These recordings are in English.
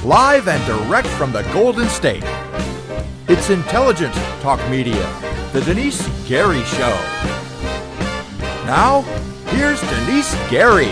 live and direct from the Golden State. It's intelligent talk media, the Denice Gary Show. Now, here's Denice Gary.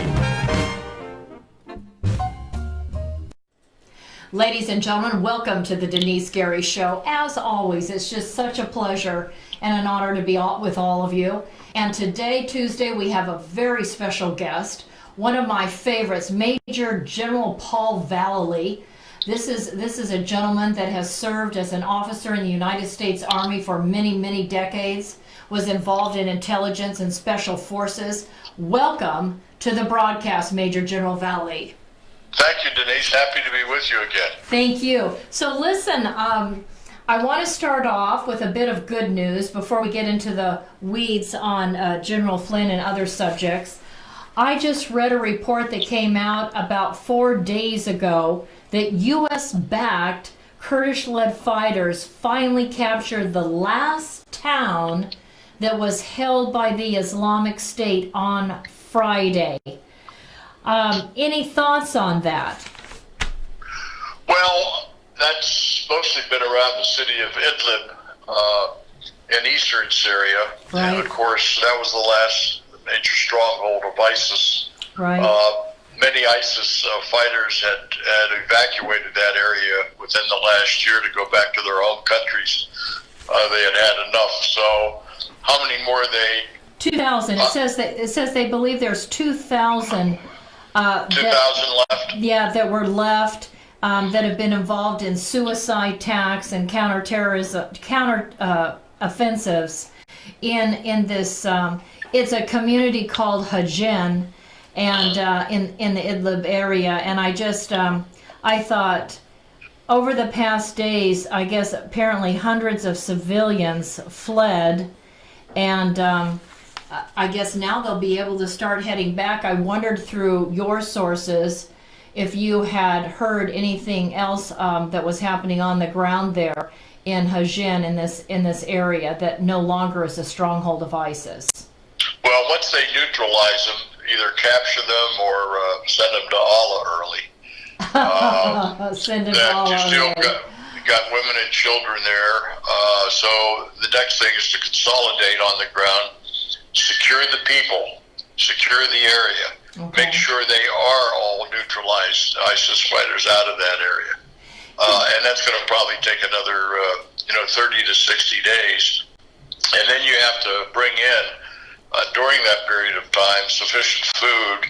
Ladies and gentlemen, welcome to the Denice Gary Show. As always, it's just such a pleasure and an honor to be with all of you. And today, Tuesday, we have a very special guest, one of my favorites, Major General Paul Vallely. This is a gentleman that has served as an officer in the United States Army for many, many decades, was involved in intelligence and special forces. Welcome to the broadcast, Major General Vallely. Thank you, Denise. Happy to be with you again. Thank you. So listen, I want to start off with a bit of good news before we get into the weeds on General Flynn and other subjects. I just read a report that came out about 4 days ago that U.S.-backed Kurdish-led fighters finally captured the last town that was held by the Islamic State on Friday. Any thoughts on that? Well, that's mostly been around the city of Idlib in eastern Syria. Right. And of course, that was the last major stronghold of ISIS. Right. Many ISIS fighters had evacuated that area within the last year to go back to their own countries. They had enough. So how many more are they? 2,000. It says they believe there's 2,000. 2,000 left? Yeah, that were left that have been involved in suicide attacks and counter offensives in this. It's a community called Hajin, and in the Idlib area. And I thought over the past days, I guess apparently hundreds of civilians fled, and I guess now they'll be able to start heading back. I wondered through your sources if you had heard anything else that was happening on the ground there in Hajin, in this area that no longer is a stronghold of ISIS. Well, once they neutralize them, either capture them or send them to Allah early. Send them to Allah. You still got women and children there. So the next thing is to consolidate on the ground. Secure the people, secure the area, okay. Make sure they are all neutralized ISIS fighters out of that area. And that's going to probably take another 30 to 60 days. And then you have to bring in, during that period of time, sufficient food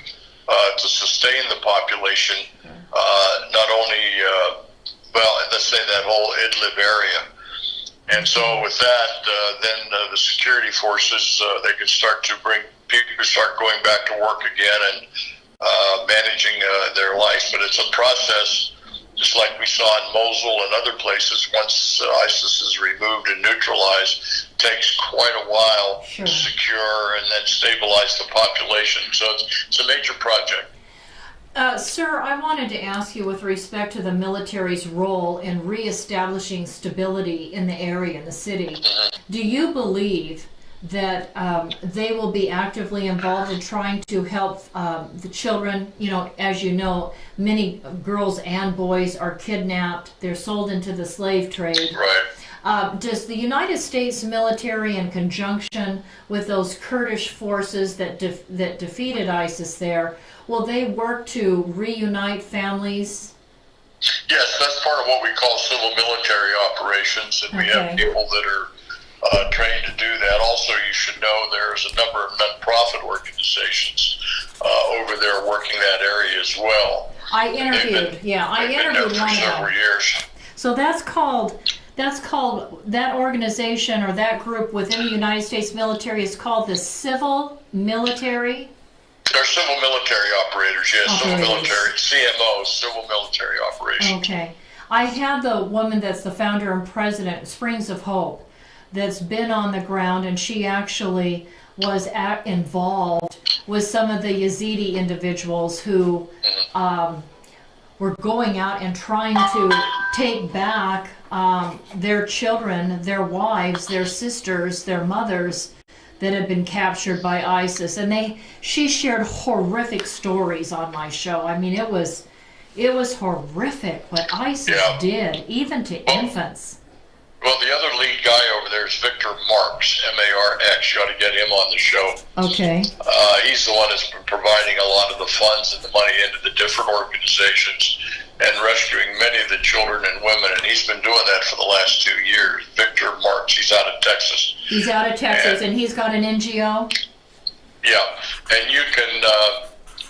to sustain the population, not only, let's say that whole Idlib area. And so with that, then the security forces, they can start to bring people start going back to work again and managing their life. But it's a process, just like we saw in Mosul and other places. Once ISIS is removed and neutralized, it takes quite a while Sure. to secure and then stabilize the population. So it's a major project. Sir, I wanted to ask you with respect to the military's role in reestablishing stability in the area, in the city. Do you believe that they will be actively involved in trying to help the children? As you know, many girls and boys are kidnapped. They're sold into the slave trade. Right. Does the United States military, in conjunction with those Kurdish forces that defeated ISIS there, will they work to reunite families? Yes, that's part of what we call civil military operations, and we have people that are trained to do that. Also, you should know there's a number of non-profit organizations over there working that area as well. I interviewed one of several years. So that's called that organization or that group within the United States military is called the civil military. They're civil military operators, yes, Okay. civil military, CMOs, civil military operations. Okay. I had the woman that's the founder and president, Springs of Hope, that's been on the ground, and she actually was involved with some of the Yazidi individuals who were going out and trying to take back their children, their wives, their sisters, their mothers that had been captured by ISIS. And she shared horrific stories on my show. I mean, it was It was horrific what ISIS did, even to infants. Well, the other lead guy over there is Victor Marks, M-A-R-X. You ought to get him on the show. Okay. He's the one that's been providing a lot of the funds and the money into the different organizations and rescuing many of the children and women, and he's been doing that for the last 2 years. Victor Marks, he's out of Texas. He's out of Texas, and he's got an NGO? Yeah, and you can,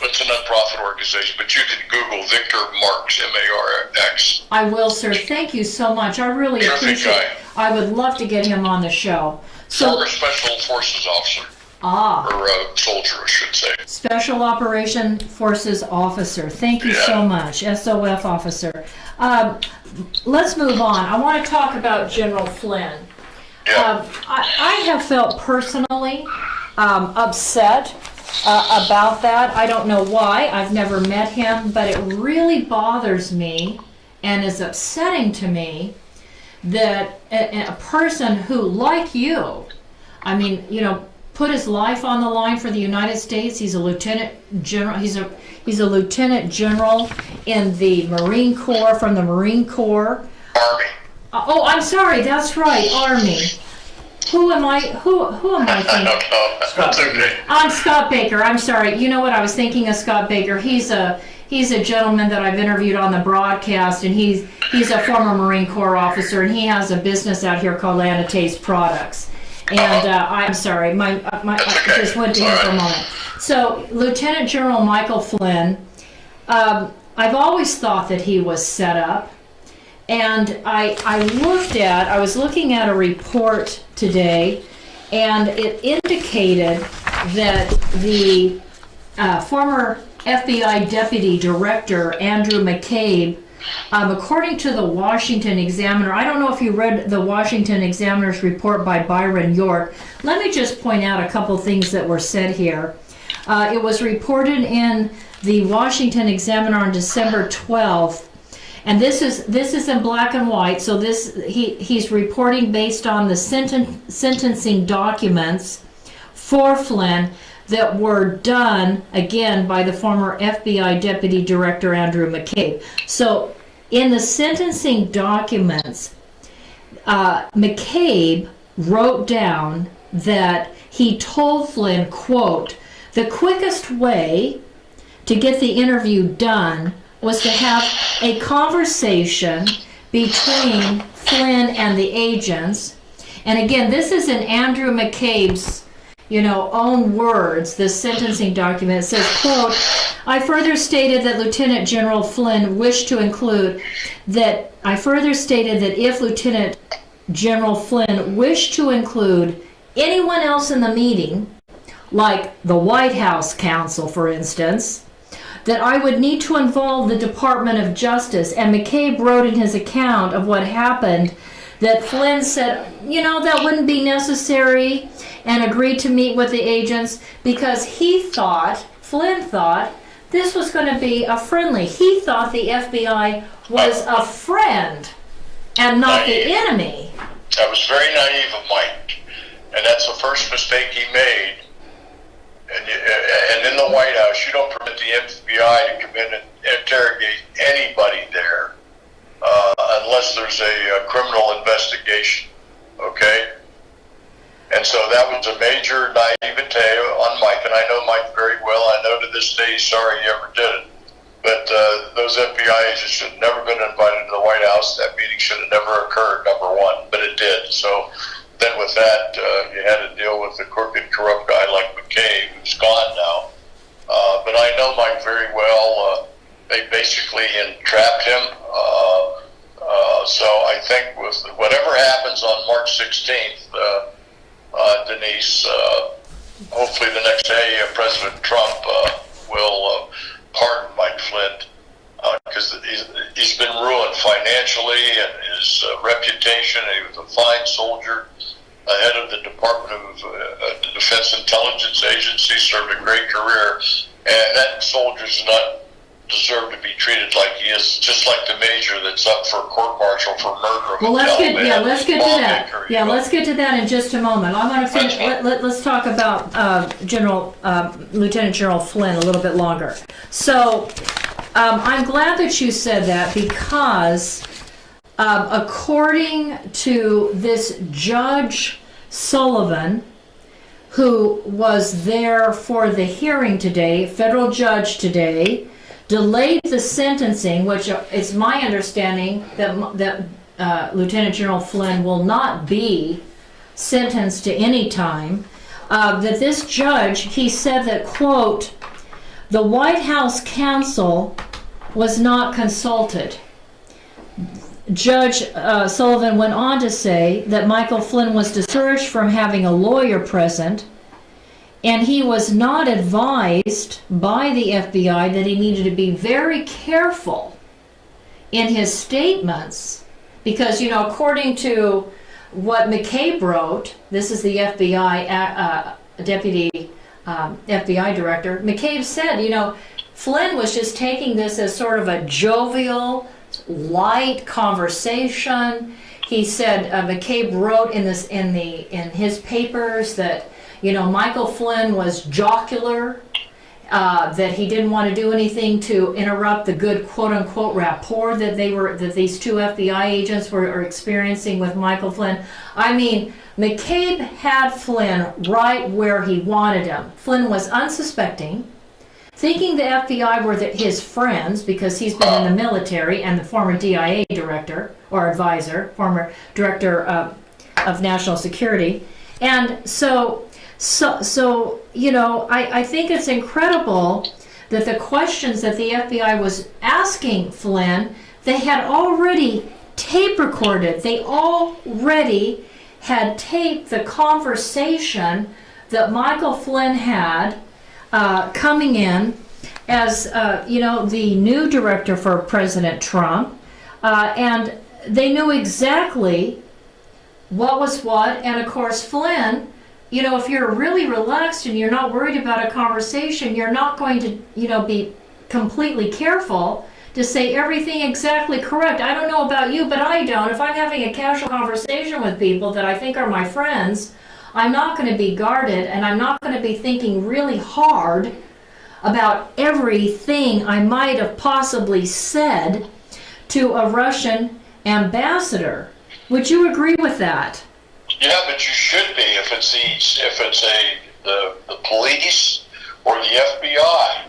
it's a nonprofit organization, but you can Google Victor Marks, M-A-R-X. I will, sir. Thank you so much. I really appreciate it. I would love to get him on the show. Former Special Forces officer. Or soldier, I should say. Special Operation Forces officer. Thank you so much. SOF officer. Let's move on. I want to talk about General Flynn. Yeah. I have felt personally upset about that. I don't know why. I've never met him, but it really bothers me and is upsetting to me that a person who, like you, I mean, you know, put his life on the line for the United States. He's a lieutenant general. He's a lieutenant general in the Marine Corps, from the Marine Corps. Army. Oh, I'm sorry. That's right, Army. Who am I? Who am I thinking? I don't know. That's okay. I'm Scott Baker. I'm sorry. You know what? I was thinking of Scott Baker. He's a gentleman that I've interviewed on the broadcast, and he's a former Marine Corps officer, and he has a business out here called Anataste Products. And I'm sorry, I just went to him for a moment. So, Lieutenant General Michael Flynn, I've always thought that he was set up. And I was looking at a report today, and it indicated that the former FBI Deputy Director, Andrew McCabe, according to the Washington Examiner, I don't know if you read the Washington Examiner's report by Byron York. Let me just point out a couple things that were said here. It was reported in the Washington Examiner on December 12th, and this is in black and white. So he's reporting based on the sentencing documents for Flynn that were done, again, by the former FBI Deputy Director Andrew McCabe. So in the sentencing documents, McCabe wrote down that he told Flynn, quote, "The quickest way to get the interview done was to have a conversation between Flynn and the agents." And again, this is in Andrew McCabe's own words, this sentencing document. It says, quote, I further stated that if Lieutenant General Flynn wished to include anyone else in the meeting, like the White House counsel, for instance, that I would need to involve the Department of Justice. And McCabe wrote in his account of what happened that Flynn said, that wouldn't be necessary, and agreed to meet with the agents because Flynn thought, this was going to be a friendly. He thought the FBI was a friend and not the enemy. That was very naive of Mike, and that's the first mistake he made. And in the White House, you don't permit the FBI to come in and interrogate anybody there unless there's a criminal investigation, okay? And so that was a major naivete on Mike, and I know Mike very well. I know to this day he's sorry he ever did it. But those FBI agents should have never been invited to the White House. That meeting should have never occurred, number one, but it did. So then with that, you had to deal with a crooked, corrupt guy like McCabe, who's gone now. But I know Mike very well. They basically entrapped him. So I think with whatever happens on March 16th, Denice, hopefully the next day President Trump will pardon Mike Flynn because he's been ruined financially and his reputation. He was a fine soldier, head of the Department of Defense Intelligence Agency, served a great career, and that soldier's not deserve to be treated like he is, just like the major that's up for court-martial for murder. Well, let's get to that. Yeah, let's get to that in just a moment. I want to finish. Let's talk about Lieutenant General Flynn a little bit longer. So, I'm glad that you said that because according to this Judge Sullivan, who was there for the hearing today, federal judge today, delayed the sentencing, which it's my understanding that Lieutenant General Flynn will not be sentenced to any time, that this judge, he said that, quote, the White House counsel was not consulted. Judge Sullivan went on to say that Michael Flynn was discouraged from having a lawyer present, and he was not advised by the FBI that he needed to be very careful in his statements because, according to what McCabe wrote, this is the FBI deputy FBI director, McCabe said, Flynn was just taking this as sort of a jovial, light conversation. He said McCabe wrote in his papers that Michael Flynn was jocular, that he didn't want to do anything to interrupt the good quote unquote rapport that these two FBI agents were experiencing with Michael Flynn. I mean, McCabe had Flynn right where he wanted him. Flynn was unsuspecting, thinking the FBI were his friends because he's been in the military and the former DIA director or advisor, former director of national security. And so I think it's incredible that the questions that the FBI was asking Flynn, they had already tape recorded. They already had taped the conversation that Michael Flynn had coming in as the new director for President Trump, and they knew exactly what was what. And of course Flynn, if you're really relaxed and you're not worried about a conversation, you're not going to be completely careful to say everything exactly correct. I don't know about you, but I don't. If I'm having a casual conversation with people that I think are my friends, I'm not going to be guarded, and I'm not going to be thinking really hard about everything I might have possibly said to a Russian ambassador. Would you agree with that? Yeah, but you should be if it's the police or the FBI.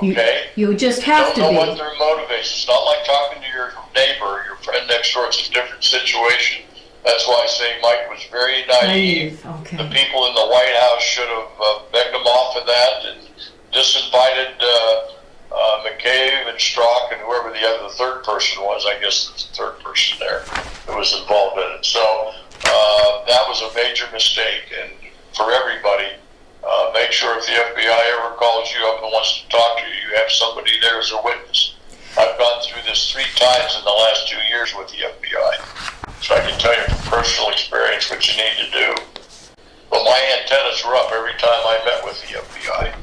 Okay. You just have to be. Don't know what their motivation. It's not like talking to your neighbor, your friend next door. It's a different situation. That's why I say Mike was very naive. Okay. The people in the White House should have begged him off of that and disinvited McCabe and Strzok and whoever the third person was. I guess there's a third person there that was involved in it. So that was a major mistake. And for everybody, make sure if the FBI ever calls you up and wants to talk to you, you have somebody there as a witness. I've gone through this 3 times in the last 2 years with the FBI. So I can tell you from personal experience what you need to do. But my antennas were up every time I met with the FBI.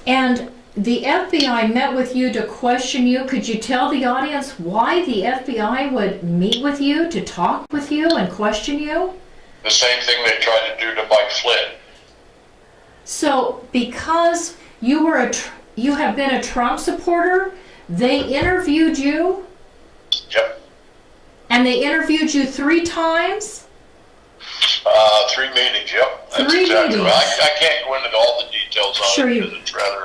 And the FBI met with you to question you. Could you tell the audience why the FBI would meet with you, to talk with you and question you? The same thing they tried to do to Mike Flynn. So because you have been a Trump supporter, they interviewed you? Yep. And they interviewed you 3 times? 3 meetings, yep. That's 3 exactly meetings. Right. I can't go into all the details on it because it's rather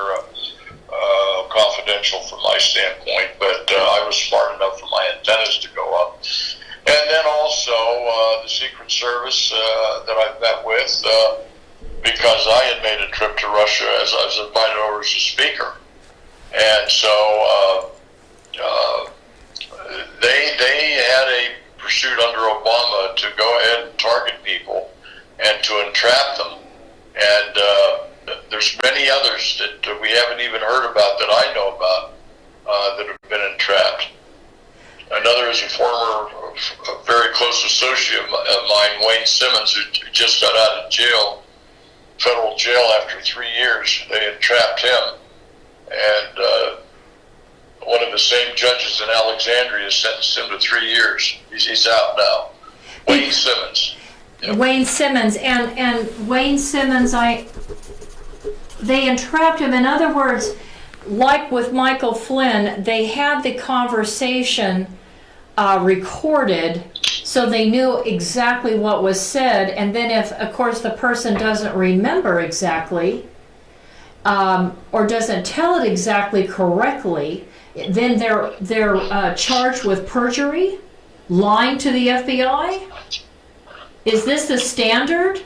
confidential from my standpoint, but I was smart enough for my antennas to go up. And then also the Secret Service that I've met with, because I had made a trip to Russia as I was invited over as a speaker. And so they had a pursuit under Obama to go ahead and target people and to entrap them. And there's many others that we haven't even heard about that I know about that have been entrapped. Another is a former, very close associate of mine, Wayne Simmons, who just got out of jail, federal jail after 3 years. They entrapped him. And one of the same judges in Alexandria sentenced him to 3 years. He's out now. Wayne Simmons. Yep. Wayne Simmons. And Wayne Simmons, they entrapped him. In other words, like with Michael Flynn, they had the conversation recorded so they knew exactly what was said, and then if, of course, the person doesn't remember exactly or doesn't tell it exactly correctly, then they're charged with perjury, lying to the FBI? Is this the standard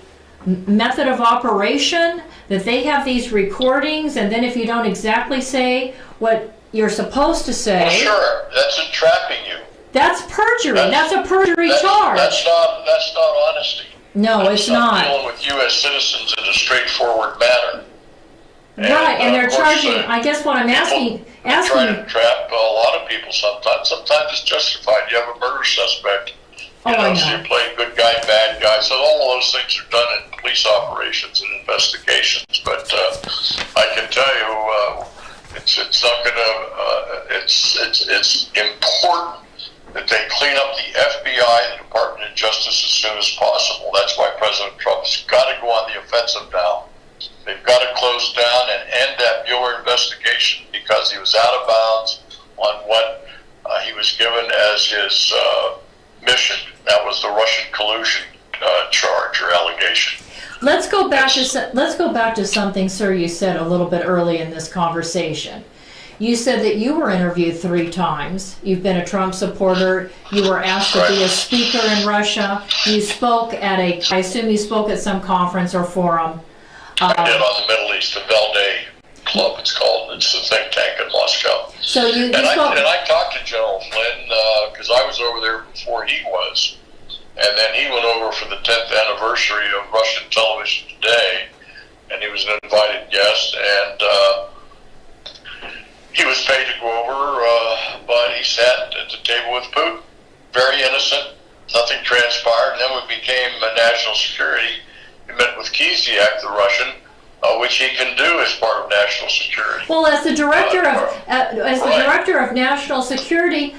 method of operation, that they have these recordings, and then if you don't exactly say what you're supposed to say... Well, sure, that's entrapping you. That's perjury. That's a perjury charge. That's not honesty. No, it's not. Dealing with U.S. citizens in a straightforward manner. Right, and they're charging, I guess what I'm asking... Try to trap a lot of people sometimes. Sometimes it's justified. You have a murder suspect. So you play good guy, bad guy. So all of those things are done in police operations and investigations. But I can tell you, it's not going to. It's important that they clean up the FBI and the Department of Justice as soon as possible. That's why President Trump has got to go on the offensive now. They've got to close down and end that Mueller investigation because he was out of bounds on what he was given as his mission. That was the Russian collusion charge or allegation. Let's go back to something, sir, you said a little bit early in this conversation. You said that you were interviewed 3 times. You've been a Trump supporter. You were asked to be a speaker in Russia. You spoke at I assume you spoke at some conference or forum. I did on the Middle East, the Vallely Club, it's called. It's a think tank in Moscow. So you spoke... I talked to General Flynn because I was over there before he was. And then he went over for the 10th anniversary of Russian television today, and he was an invited guest, and he was paid to go over, but he sat at the table with Putin. Very innocent, nothing transpired, and then we became national security. He met with Kiziak, the Russian, which he can do as part of national security. Well, as the director of national security,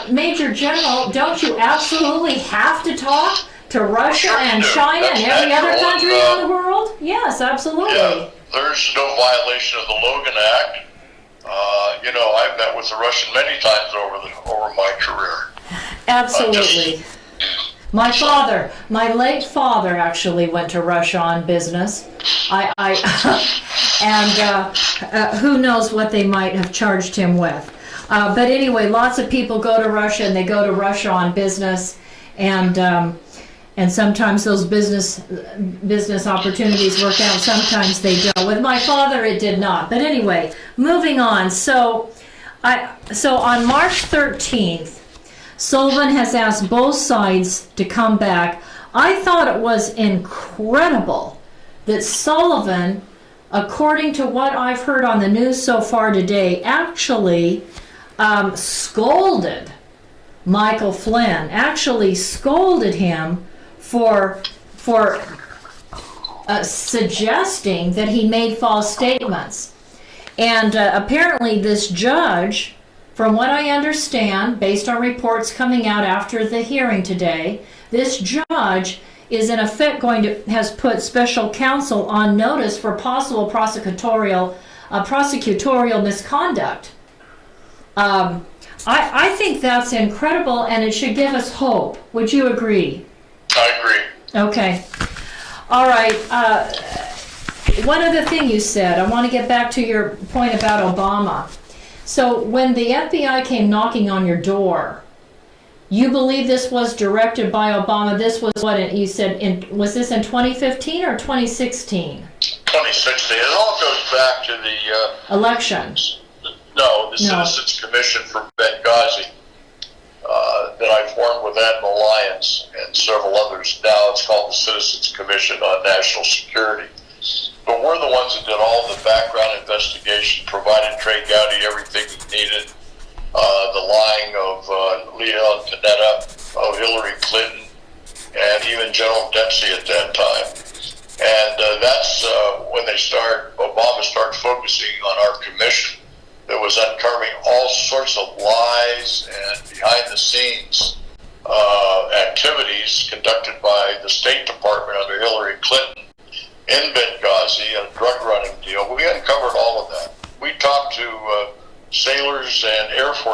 Major General, don't you absolutely have to talk to Russia and China and every other country in the world? Yes, absolutely. Yeah, there's no violation of the Logan Act. I've met with the Russian many times over my career. Absolutely. My late father actually went to Russia on business. Who knows what they might have charged him with. But anyway, lots of people go to Russia, and they go to Russia on business, and sometimes those business opportunities work out. Sometimes they don't. With my father, it did not. But anyway, moving on. So on March 13th, Sullivan has asked both sides to come back. I thought it was incredible that Sullivan, according to what I've heard on the news so far today, actually scolded Michael Flynn, actually scolded him for suggesting that he made false statements. And apparently this judge, from what I understand, based on reports coming out after the hearing today, this judge is in effect has put special counsel on notice for possible prosecutorial misconduct. I think that's incredible, and it should give us hope. Would you agree? I agree. Okay. All right. One other thing you said, I want to get back to your point about Obama. So when the FBI came knocking on your door, you believe this was directed by Obama? This was what you said, was this in 2015 or 2016? 2016. It all goes back to the... elections. No, Citizens Commission from Benghazi that I formed with Admiral Lyons and several others. Now it's called the Citizens Commission on National Security. But we're the ones that did all the background investigation, provided Trey Gowdy everything he needed, the lying of Leon Panetta, of Hillary Clinton, and even General Dempsey at that time. And that's when Obama started focusing on our commission that was uncovering all sorts of lies and behind-the-scenes activities conducted by the State Department under Hillary Clinton in Benghazi, a drug running deal. We uncovered all of that. We talked to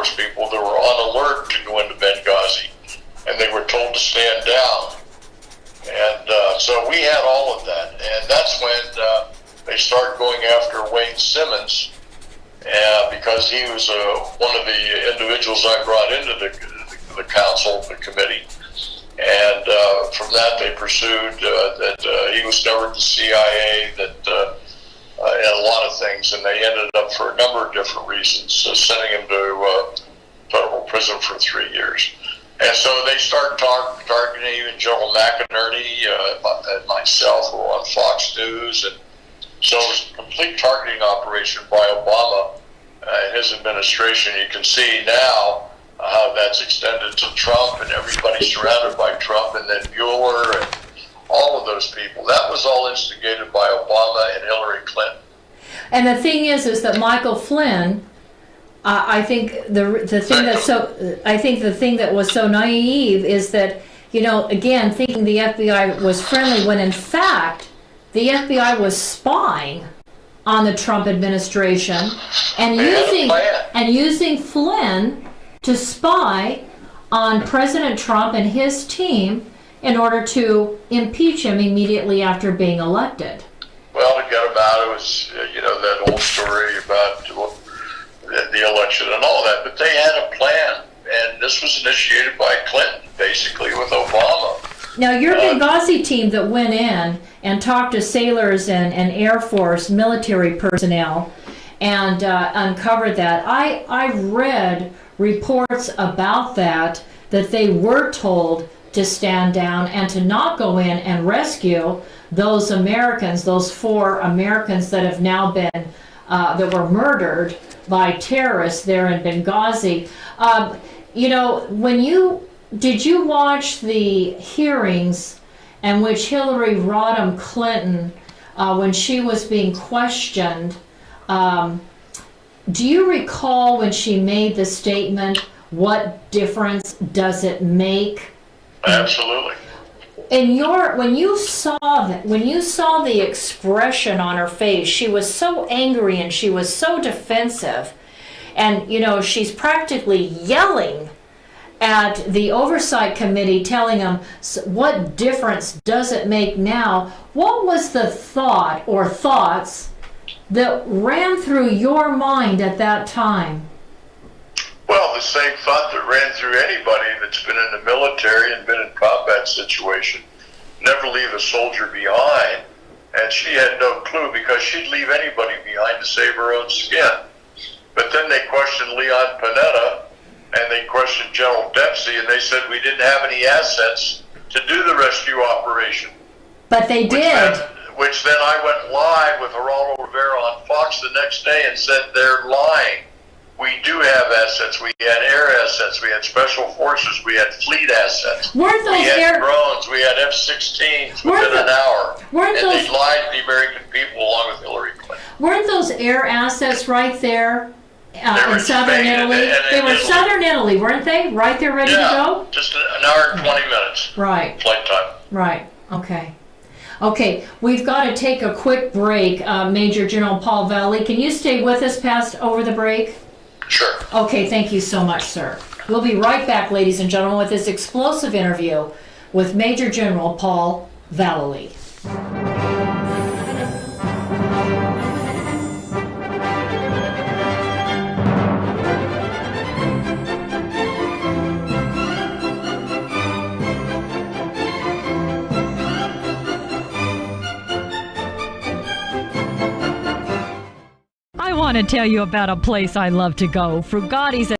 Force people that were on alert to go into Benghazi, and they were told to stand down. And so we had all of that, and that's when they started going after Wayne Simmons, because he was one of the individuals I brought into the council, the committee. And from that, they pursued that he was never the CIA, and a lot of things, and they ended up, for a number of different reasons, sending him to federal prison for 3 years. And so they started targeting even General McInerney and myself, who were on Fox News. And so it was a complete targeting operation by Obama and his administration. You can see now how that's extended to Trump and everybody surrounded by Trump, and then Mueller and all of those people. That was all instigated by Obama and Hillary Clinton. And the thing is that Michael Flynn, I think the thing that was so naive is that, again, thinking the FBI was friendly when in fact the FBI was spying on the Trump administration and using Flynn to spy on President Trump and his team in order to impeach him immediately after being elected. Well, to get him out, it was, that old story about the election and all that, but they had a plan, and this was initiated by Clinton, basically, with Obama. Now, your Benghazi team that went in and talked to sailors and Air Force military personnel and uncovered that, I read reports about that they were told to stand down and to not go in and rescue those Americans, those 4 Americans that have now been, that were murdered by terrorists there in Benghazi. Did you watch the hearings in which Hillary Rodham Clinton, when she was being questioned, do you recall when she made the statement, "What difference does it make?" Absolutely. When you saw the expression on her face, she was so angry and she was so defensive, and she's practically yelling at the oversight committee, telling them, "What difference does it make now?" What was the thought or thoughts that ran through your mind at that time? Well, the same thought that ran through anybody that's been in the military and been in combat situation. Never leave a soldier behind. And she had no clue, because she'd leave anybody behind to save her own skin. But then they questioned Leon Panetta, and they questioned General Dempsey, and they said we didn't have any assets to do the rescue operation. But they did. Which then I went live with Geraldo Rivera on Fox the next day and said they're lying. We do have assets. We had air assets. We had special forces. We had fleet assets. We had drones. We had F-16s within an hour. And they lied to the American people along with Hillary Clinton. Weren't those air assets right there in southern Italy? They were southern Italy, weren't they? Right there ready to go? Just an hour and 20 minutes. Right. Flight time. Right. Okay, we've got to take a quick break. Major General Paul Vallely, can you stay with us past over the break? Sure. Okay, thank you so much, sir. We'll be right back, ladies and gentlemen, with this explosive interview with Major General Paul Vallely. I want to tell you about a place I love to go, Frugatti's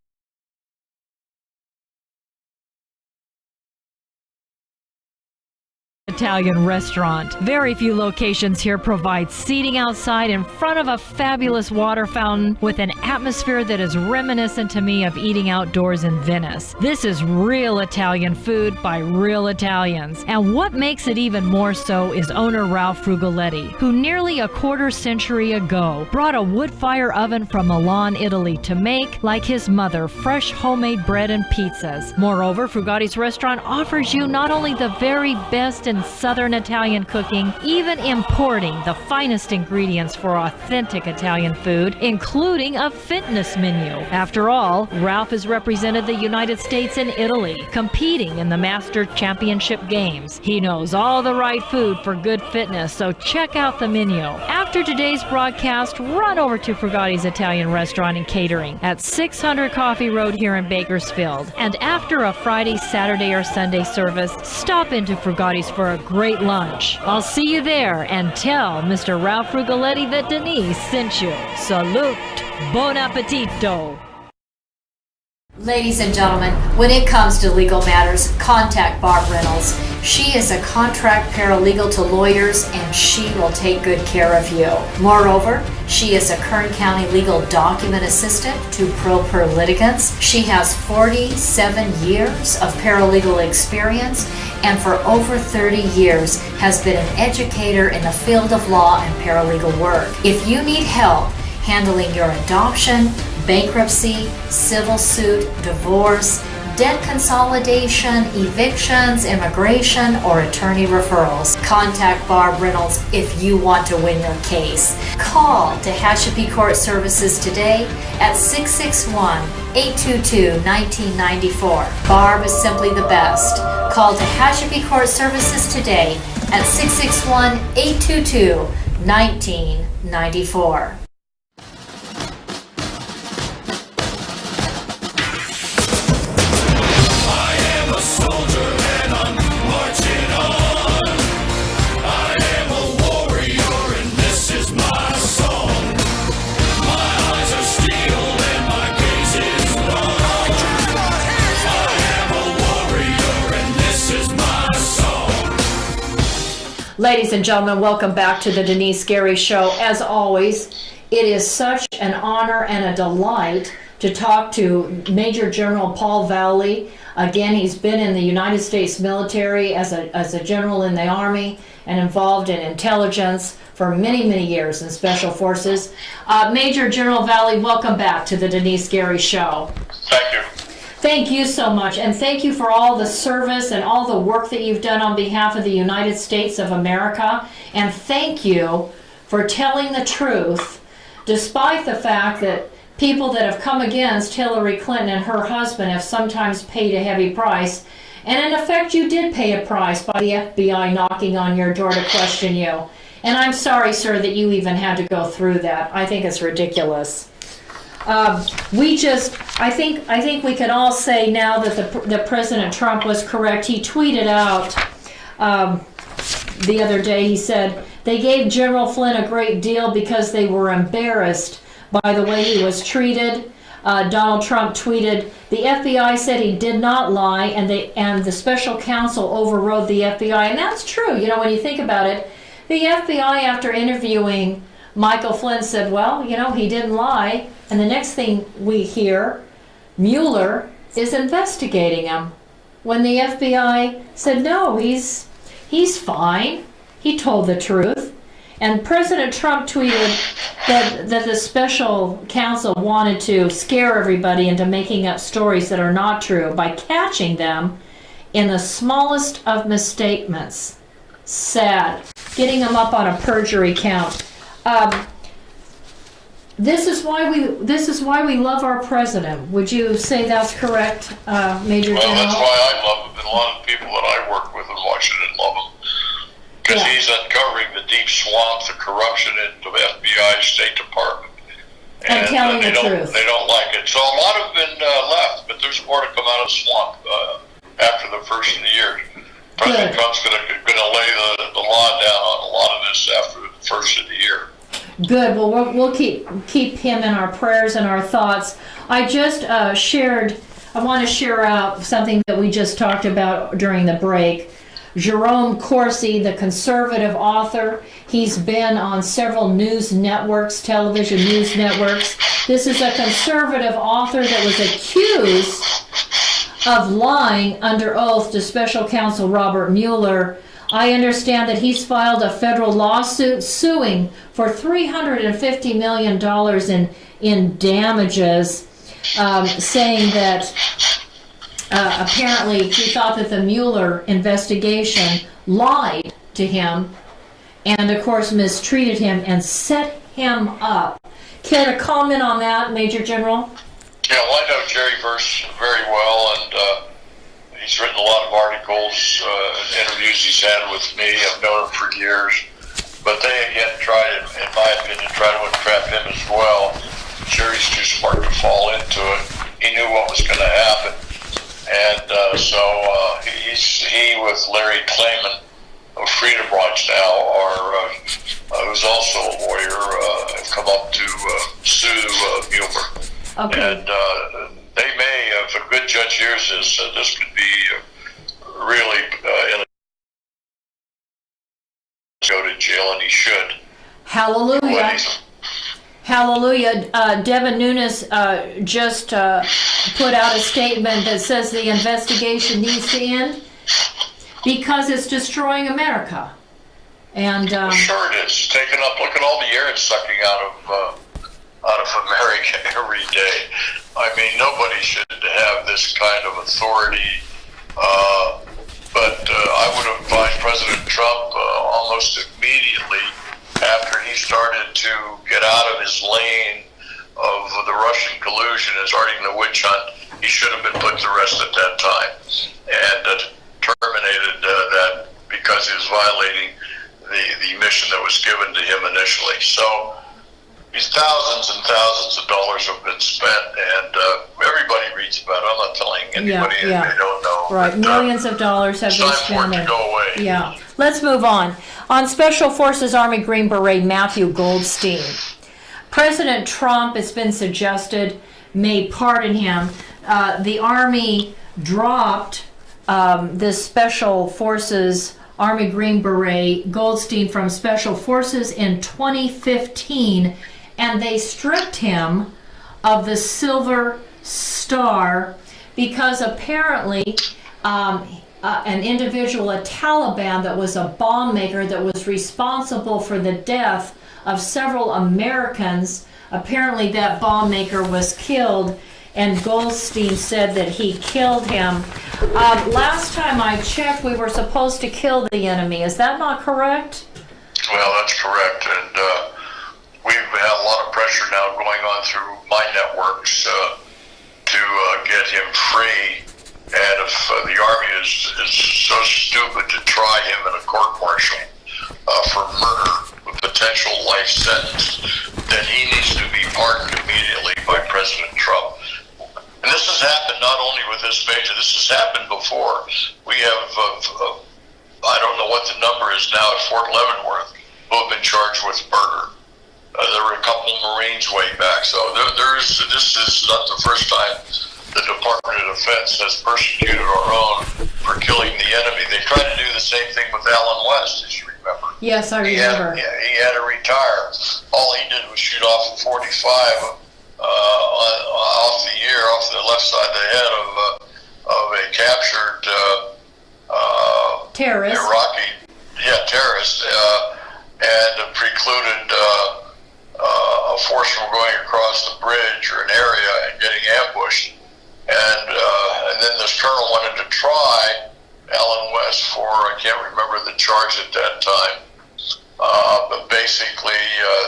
Italian restaurant. Very few locations here provide seating outside in front of a fabulous water fountain with an atmosphere that is reminiscent to me of eating outdoors in Venice. This is real Italian food by real Italians. And what makes it even more so is owner Ralph Frugoletti, who nearly a quarter century ago brought a wood fire oven from Milan, Italy to make, like his mother, fresh homemade bread and pizzas. Moreover, Frugatti's restaurant offers you not only the very best in Southern Italian cooking, even importing the finest ingredients for authentic Italian food, including a fitness menu. After all, Ralph has represented the United States in Italy, competing in the Master Championship Games. He knows all the right food for good fitness, so check out the menu. After today's broadcast, run over to Frugotti's Italian Restaurant and Catering at 600 Coffee Road here in Bakersfield. And after a Friday, Saturday, or Sunday service, stop into Frugotti's for a great lunch. I'll see you there, and tell Mr. Ralph Frugoletti that Denice sent you. Salute! Buon appetito! Ladies and gentlemen, when it comes to legal matters, contact Barb Reynolds. She is a contract paralegal to lawyers, and she will take good care of you. Moreover, she is a Kern County legal document assistant to pro per litigants. She has 47 years of paralegal experience, and for over 30 years has been an educator in the field of law and paralegal work. If you need help handling your adoption, bankruptcy, civil suit, divorce, debt consolidation, evictions, immigration, or attorney referrals, contact Barb Reynolds if you want to win your case. Call Tehachapi Court Services today at 661-822-1994. Barb is simply the best. Call Tehachapi Court Services today at 661-822-1994. Ladies and gentlemen, welcome back to the Denice Gary Show. As always, it is such an honor and a delight to talk to Major General Paul Vallely. Again, he's been in the United States military as a general in the Army and involved in intelligence for many, many years in Special Forces. Major General Vallely, welcome back to the Denice Gary Show. Thank you. Thank you so much, and thank you for all the service and all the work that you've done on behalf of the United States of America, and thank you for telling the truth, despite the fact that people that have come against Hillary Clinton and her husband have sometimes paid a heavy price, and in effect you did pay a price by the FBI knocking on your door to question you. And I'm sorry, sir, that you even had to go through that. I think it's ridiculous. I think we can all say now that President Trump was correct. He tweeted out the other day, he said, they gave General Flynn a great deal because they were embarrassed by the way he was treated. Donald Trump tweeted, the FBI said he did not lie, and the special counsel overrode the FBI. And that's true. You know, when you think about it, the FBI, after interviewing Michael Flynn, said, well, you know, he didn't lie. And the next thing we hear, Mueller is investigating him. When the FBI said, no, he's fine. He told the truth. And President Trump tweeted that the special counsel wanted to scare everybody into making up stories that are not true by catching them in the smallest of misstatements. Sad. Getting them up on a perjury count. This is why we love our president. Would you say that's correct, Major General? Well, that's why I love him, and a lot of people that I work with in Washington love him. Because he's uncovering the deep swamps of corruption in the FBI, State Department. And telling the truth. They don't like it. So a lot have been left, but there's more to come out of the swamp after the first of the year. President Trump's going to lay the law down on a lot of this after the first of the year. Good. Well, we'll keep him in our prayers and our thoughts. I just I want to share out something that we just talked about during the break. Jerome Corsi, the conservative author, he's been on several news networks, television news networks. This is a conservative author that was accused of lying under oath to Special Counsel Robert Mueller. I understand that he's filed a federal lawsuit suing for $350 million in damages, saying that apparently he thought that the Mueller investigation lied to him and, of course, mistreated him and set him up. Care to comment on that, Major General? Yeah, well, I know Jerry Verse very well, and he's written a lot of articles, interviews he's had with me. I've known him for years. But they, again, tried, in my opinion, to entrap him as well. Jerry's too smart to fall into it. He knew what was going to happen. And he with Larry Klayman of Freedom Watch now, who's also a lawyer, have come up to sue Mueller. Okay. And they may, if a good judge hears this, this could be really go to jail, and he should. Hallelujah. Hallelujah. Devin Nunes just put out a statement that says the investigation needs to end because it's destroying America. And sure it is. Taking up, look at all the air it's sucking out of America every day. I mean, nobody should have this kind of authority. But I would advise President Trump almost immediately after he started to get out of his lane of the Russian collusion and starting the witch hunt, he should have been put to rest at that time and terminated that because he was violating the mission that was given to him initially. So these thousands and thousands of dollars have been spent, and everybody reads about it. I'm not telling anybody that they don't know. Right, but, millions of dollars have been spent. Time for it to go away. Yeah. Let's move on. On Special Forces Army Green Beret Mathew Goldsteyn, President Trump, it's been suggested, may pardon him. The Army dropped this Special Forces Army Green Beret Goldsteyn from Special Forces in 2015, and they stripped him of the Silver Star because apparently an individual, a Taliban that was a bomb maker that was responsible for the death of several Americans, apparently that bomb maker was killed, and Goldsteyn said that he killed him. Last time I checked, we were supposed to kill the enemy. Is that not correct? Well, that's correct, and we've had a lot of pressure now going on through my networks to get him free. And if the Army is so stupid to try him in a court-martial for murder, a potential life sentence, then he needs to be pardoned immediately by President Trump. And this has happened not only with this major, this has happened before. We have, I don't know what the number is now at Fort Leavenworth, who have been charged with murder. There were a couple Marines way back. So this is not the first time the Department of Defense has persecuted our own for killing the enemy. They tried to do the same thing with Allen West, as you remember. Yes, I remember. He had to retire. All he did was shoot off a 45 off the left side of the head of a captured terrorist. Iraqi terrorist, and precluded a force from going across the bridge or an area and getting ambushed. And then this colonel wanted to try Allen West for, I can't remember the charge at that time, but basically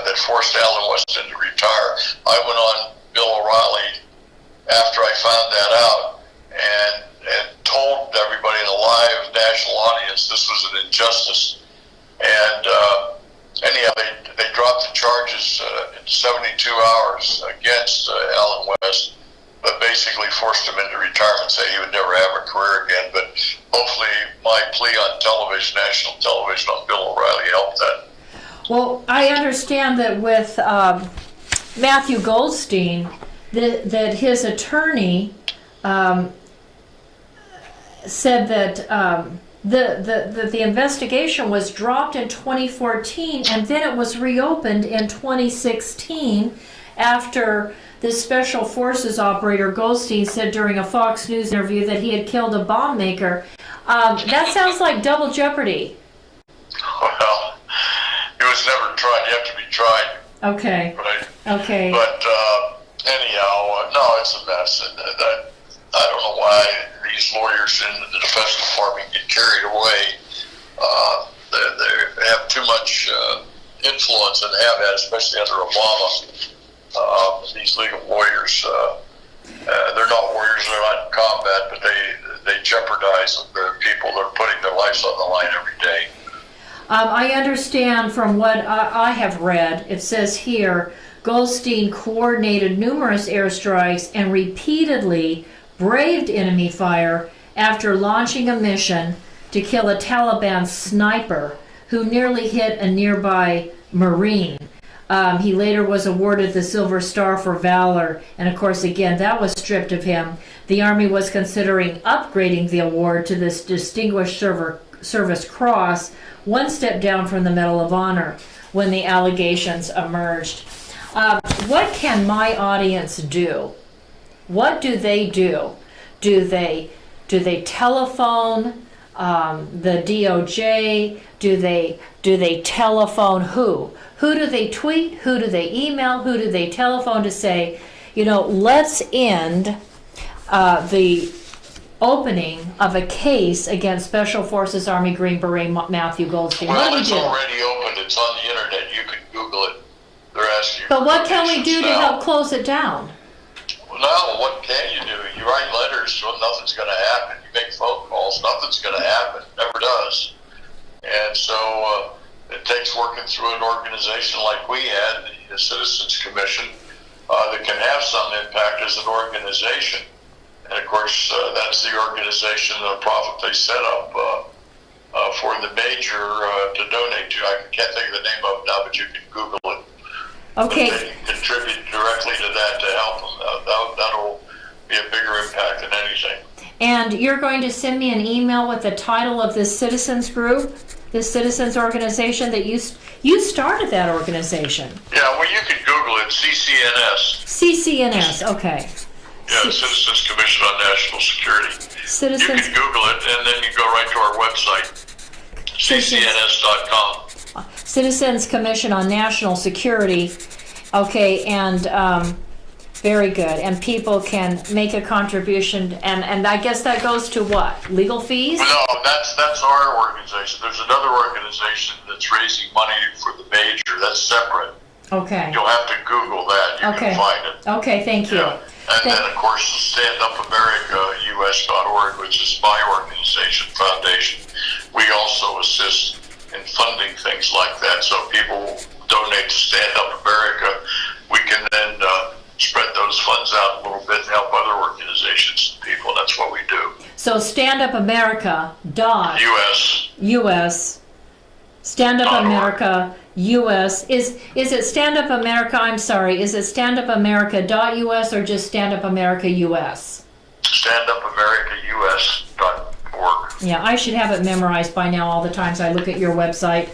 that forced Allen West to retire. I went on Bill O'Reilly after I found that out and told everybody in a live national audience this was an injustice. And anyhow, they dropped the charges in 72 hours against Allen West, but basically forced him into retirement, say he would never have a career again. But hopefully my plea on television, national television, on Bill O'Reilly helped that. Well, I understand that with Mathew Goldsteyn, that his attorney said that the investigation was dropped in 2014 and then it was reopened in 2016 after the Special Forces operator Goldsteyn said during a Fox News interview that he had killed a bomb maker. That sounds like double jeopardy. Well, it was never tried. You have to be tried. Okay. Right? Okay. But anyhow, no, it's a mess. And I don't know why these lawyers in the Defense Department get carried away They have too much influence and have had, especially under Obama. These League of Warriors, they're not warriors, they're not in combat, but they jeopardize the people that are putting their lives on the line every day. I understand from what I have read, it says here, Goldsteyn coordinated numerous airstrikes and repeatedly braved enemy fire after launching a mission to kill a Taliban sniper who nearly hit a nearby Marine. He later was awarded the Silver Star for Valor, and of course, again, that was stripped of him. The Army was considering upgrading the award to this Distinguished Service Cross, one step down from the Medal of Honor, when the allegations emerged. What can my audience do? What do they do? Do they telephone the DOJ? Do they telephone who? Who do they tweet? Who do they email? Who do they telephone to say, let's end the opening of a case against Special Forces Army Green Beret Mathew Goldsteyn? Well, it's already open. It's on the internet. You can Google it. They're asking you. But what can we do to help close it down? Well, now, what can you do? You write letters, so nothing's going to happen. You make phone calls, nothing's going to happen. Never does. And so it takes working through an organization like we had, the Citizens Commission, that can have some impact as an organization. And of course, that's the organization, the profit they set up for the major to donate to. I can't think of the name of it now, but you can Google it. Okay. But they can contribute directly to that to help them. That'll be a bigger impact than anything. And you're going to send me an email with the title of this citizens group, this citizens organization that you started that organization. Yeah, well, you can Google it, CCNS. CCNS, okay. Yeah, Citizens Commission on National Security. Citizens. You can Google it, and then you go right to our website, ccns.com. Citizens Commission on National Security. Okay, and very good. And people can make a contribution, and I guess that goes to what? Legal fees? No, that's our organization. There's another organization that's raising money for the major. That's separate. Okay. You'll have to Google that. You can find it. Okay, thank you. Yeah. And then, of course, StandUpAmericaUS.org, which is my organization, foundation. We also assist in funding things like that. So people donate to Stand Up America. We can then spread those funds out a little bit and help other organizations and people. That's what we do. So StandUpAmerica.US. Stand Up America US. Is it Stand Up America? I'm sorry. Is it StandUpAmerica.US or just Stand Up America US? StandUpAmericaUS.org. Yeah, I should have it memorized by now. All the times I look at your website,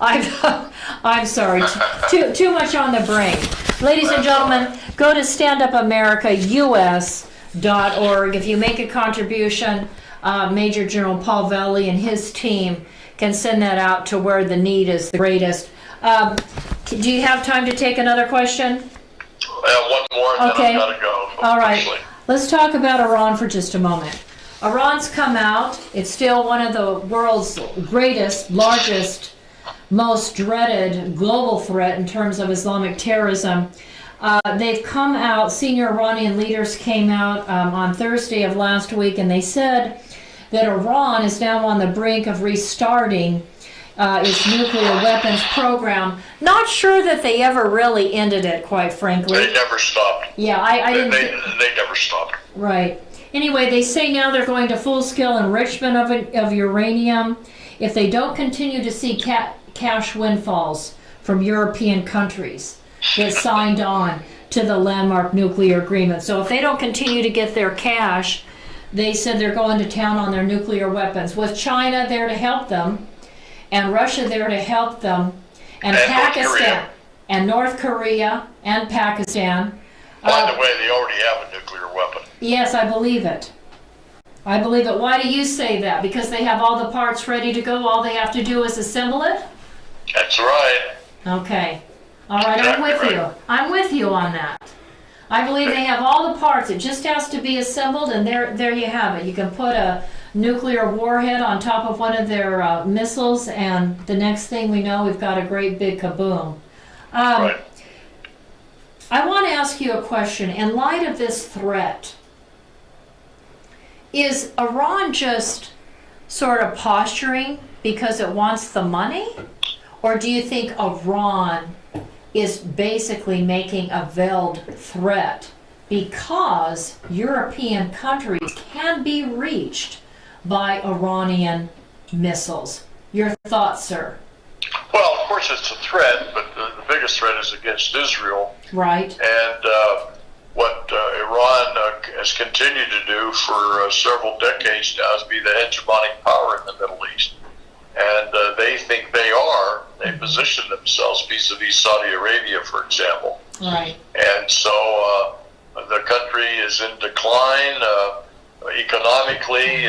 I'm sorry. Too much on the brain. Ladies and gentlemen, go to StandUpAmericaUS.org. If you make a contribution, Major General Paul Vallely and his team can send that out to where the need is the greatest. Do you have time to take another question? One more, and okay. Then I've got to go. All right. Let's talk about Iran for just a moment. Iran's come out. It's still one of the world's greatest, largest, most dreaded global threat in terms of Islamic terrorism. They've come out, senior Iranian leaders came out on Thursday of last week, and they said that Iran is now on the brink of restarting its nuclear weapons program. Not sure that they ever really ended it, quite frankly. They never stopped. Yeah, I didn't. They never stopped. Right. Anyway, they say now they're going to full-scale enrichment of uranium if they don't continue to see cash windfalls from European countries that signed on to the landmark nuclear agreement. So if they don't continue to get their cash, they said they're going to town on their nuclear weapons, with China there to help them, and Russia there to help them, and Pakistan, and North Korea, and Pakistan. By the way, they already have a nuclear weapon. Yes, I believe it. I believe it. Why do you say that? Because they have all the parts ready to go, all they have to do is assemble it? That's right. Okay. All right, I'm with you. I'm with you on that. I believe they have all the parts. It just has to be assembled, and there you have it. You can put a nuclear warhead on top of one of their missiles, and the next thing we know, we've got a great big kaboom. Right. I want to ask you a question. In light of this threat, is Iran just sort of posturing because it wants the money? Or do you think Iran is basically making a veiled threat because European countries can be reached by Iranian missiles? Your thoughts, sir? Well, of course it's a threat, but the biggest threat is against Israel. Right. And what Iran has continued to do for several decades now is be the hegemonic power in the Middle East. And they think they position themselves vis-a-vis Saudi Arabia, for example. Right. And so the country is in decline economically.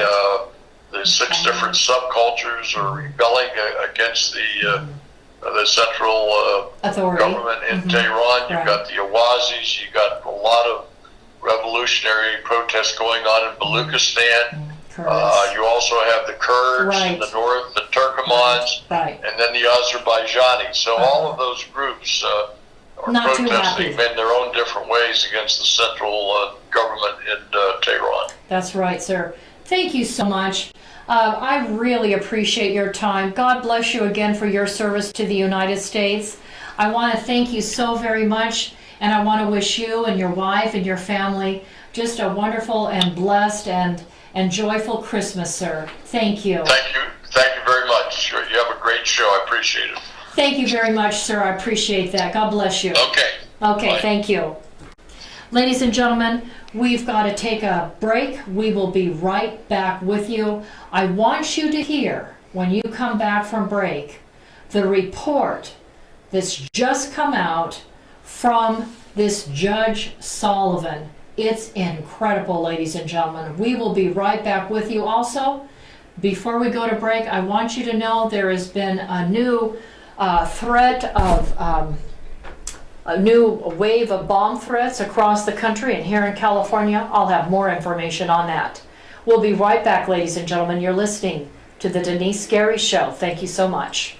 The 6 different subcultures are rebelling against the central government in Tehran. You've got the Awazis. You've got a lot of revolutionary protests going on in Baluchistan. You also have the Kurds in the north, the Turkomans, and then the Azerbaijanis. So all of those groups are protesting in their own different ways against the central government in Tehran. That's right, sir. Thank you so much. I really appreciate your time. God bless you again for your service to the United States. I want to thank you so very much, and I want to wish you and your wife and your family just a wonderful and blessed and joyful Christmas, sir. Thank you. Thank you. Thank you very much. You have a great show. I appreciate it. Thank you very much, sir. I appreciate that. God bless you. Okay. Okay, Bye. thank you. Ladies and gentlemen, we've got to take a break. We will be right back with you. I want you to hear, when you come back from break, the report that's just come out from this Judge Sullivan. It's incredible, ladies and gentlemen. We will be right back with you. Also, before we go to break, I want you to know there has been a new threat of a new wave of bomb threats across the country, and here in California. I'll have more information on that. We'll be right back, ladies and gentlemen. You're listening to the Denice Gary Show. Thank you so much.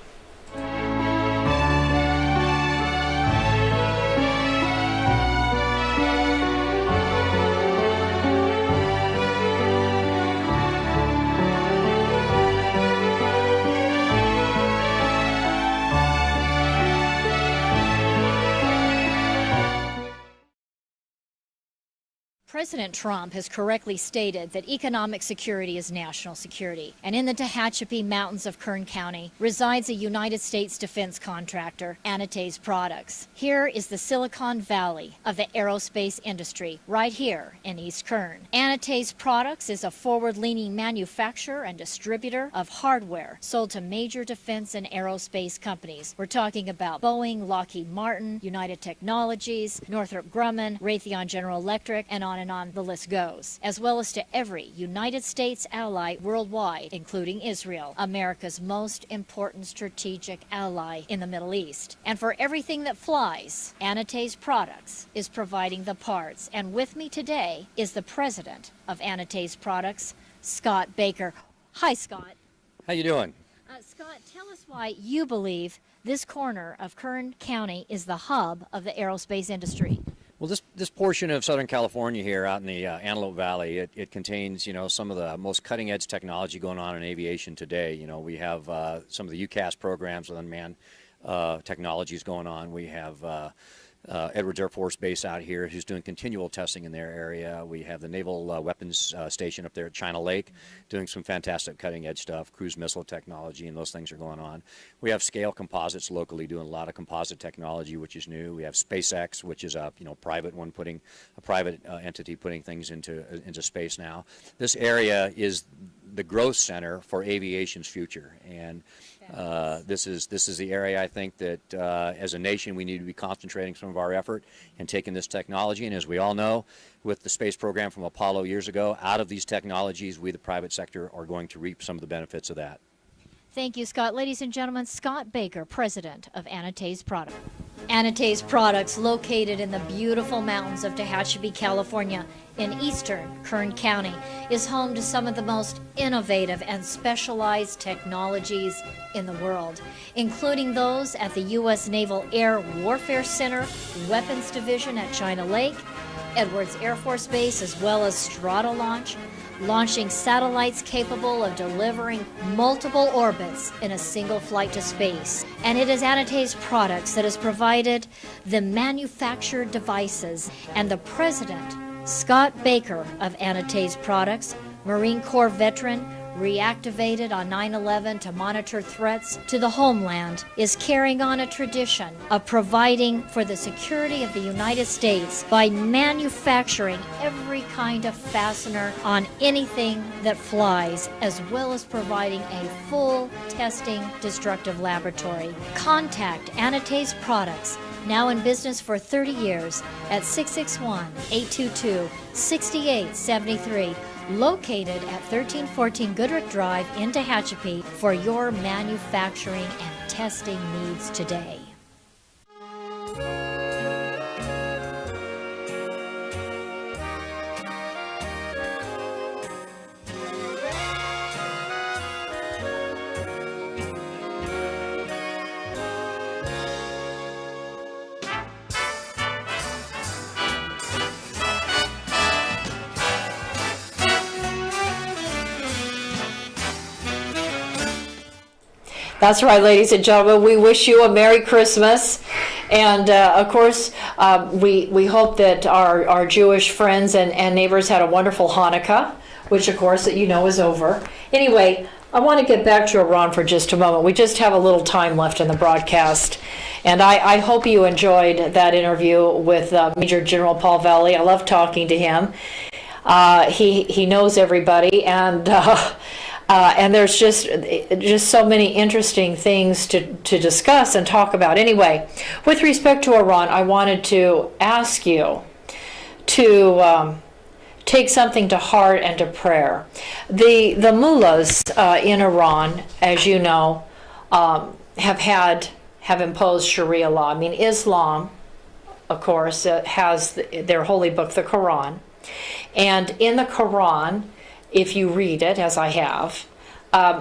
President Trump has correctly stated that economic security is national security, and in the Tehachapi Mountains of Kern County resides a United States defense contractor, Anates Products. Here is the Silicon Valley of the aerospace industry, right here in East Kern. Anates Products is a forward-leaning manufacturer and distributor of hardware sold to major defense and aerospace companies. We're talking about Boeing, Lockheed Martin, United Technologies, Northrop Grumman, Raytheon General Electric, and on the list goes, as well as to every United States ally worldwide, including Israel, America's most important strategic ally in the Middle East. And for everything that flies, Anates Products is providing the parts. And with me today is the president of Anates Products, Scott Baker. Hi, Scott. How you doing? Scott, tell us why you believe this corner of Kern County is the hub of the aerospace industry. Well, this portion of Southern California here out in the Antelope Valley, it contains, some of the most cutting-edge technology going on in aviation today. We have some of the UCAS programs with unmanned technologies going on. We have Edwards Air Force Base out here who's doing continual testing in their area. We have the Naval Weapons Station up there at China Lake doing some fantastic cutting-edge stuff, cruise missile technology, and those things are going on. We have Scale Composites locally doing a lot of composite technology, which is new. We have SpaceX, which is a private one private entity putting things into space now. This area is the growth center for aviation's future, and this is the area I think that as a nation we need to be concentrating some of our effort and taking this technology. And as we all know, with the space program from Apollo years ago, out of these technologies, we the private sector are going to reap some of the benefits of that. Thank you, Scott. Ladies and gentlemen, Scott Baker, president of Anates Products. Anates Products, located in the beautiful mountains of Tehachapi, California, in eastern Kern County is home to some of the most innovative and specialized technologies in the world, including those at the U.S. Naval Air Warfare Center Weapons Division at China Lake, Edwards Air Force Base, as well as Stratolaunch, launching satellites capable of delivering multiple orbits in a single flight to space. And it is Anate's products that has provided the manufactured devices, and the president, Scott Baker of Anate's products, Marine Corps veteran, reactivated on 9/11 to monitor threats to the homeland, is carrying on a tradition of providing for the security of the United States by manufacturing every kind of fastener on anything that flies, as well as providing a full testing destructive laboratory. Contact Anate's products, now in business for 30 years, at 661-822-6873. Located at 1314 Goodrich Drive in Tehachapi for your manufacturing and testing needs today. That's right, ladies and gentlemen. We wish you a Merry Christmas. And of course, we hope that our Jewish friends and neighbors had a wonderful Hanukkah, which of course you know is over. Anyway, I want to get back to Iran for just a moment. We just have a little time left in the broadcast. And I hope you enjoyed that interview with Major General Paul Vallely. I love talking to him. He knows everybody, and there's just so many interesting things to discuss and talk about. Anyway, with respect to Iran, I wanted to ask you to take something to heart and to prayer. The mullahs in Iran, as you know, have imposed Sharia law. I mean, Islam, of course, has their holy book, the Quran. And in the Quran, if you read it, as I have,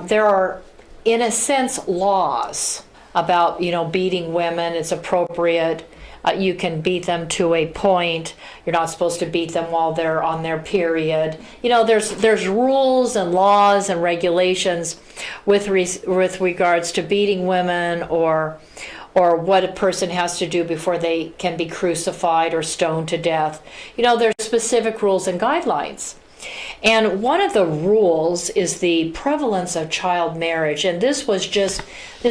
there are, in a sense, laws about, beating women. It's appropriate. You can beat them to a point. You're not supposed to beat them while they're on their period. There's rules and laws and regulations with regards to beating women or what a person has to do before they can be crucified or stoned to death. There's specific rules and guidelines. And one of the rules is the prevalence of child marriage. And this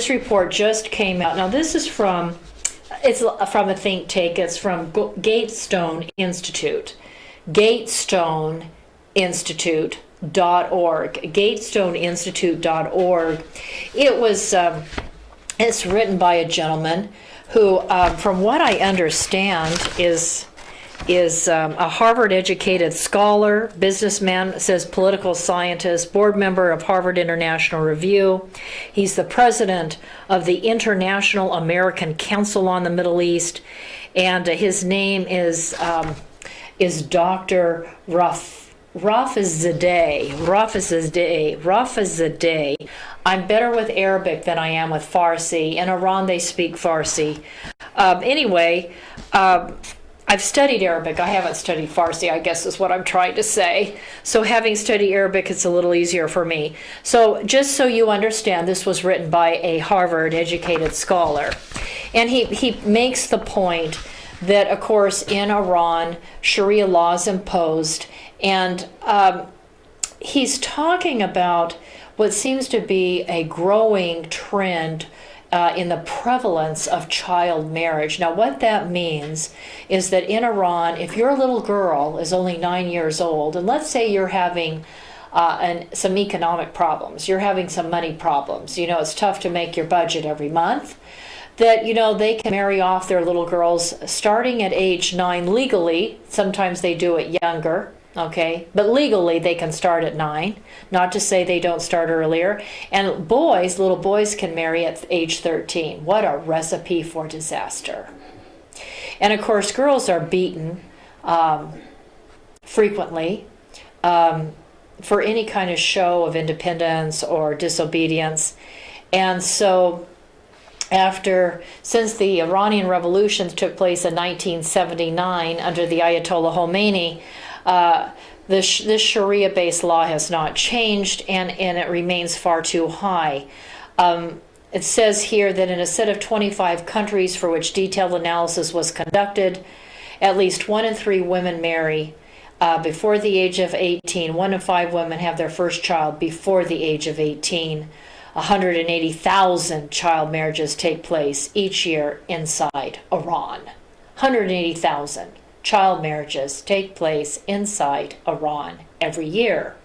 report just came out. Now it's from a think tank. It's from Goldsteyn Institute. GoldsteynInstitute.org. GoldsteynInstitute.org. It's written by a gentleman who, from what I understand, is a Harvard-educated scholar, businessman, says political scientist, board member of Harvard International Review. He's the president of the International American Council on the Middle East, and his name is Dr. Rafizadeh. I'm better with Arabic than I am with Farsi. In Iran, they speak Farsi. I've studied Arabic. I haven't studied Farsi, I guess is what I'm trying to say. So having studied Arabic, it's a little easier for me. So just so you understand, this was written by a Harvard-educated scholar. And he makes the point that, of course, in Iran, Sharia law is imposed. And he's talking about what seems to be a growing trend in the prevalence of child marriage. Now, what that means is that in Iran, if your little girl is only 9 years old, and let's say you're having some economic problems, you're having some money problems, it's tough to make your budget every month, that, they can marry off their little girls starting at age 9 legally. Sometimes they do it younger. Okay, but legally they can start at 9, not to say they don't start earlier. And little boys can marry at age 13. What a recipe for disaster. And of course, girls are beaten frequently for any kind of show of independence or disobedience. And so since the Iranian Revolution took place in 1979 under the Ayatollah Khomeini, this Sharia-based law has not changed, and it remains far too high. It says here that in a set of 25 countries for which detailed analysis was conducted, at least 1 in 3 women marry before the age of 18. 1 in 5 women have their first child before the age of 18. 180,000 child marriages take place each year inside Iran. 180,000 child marriages take place inside Iran every year.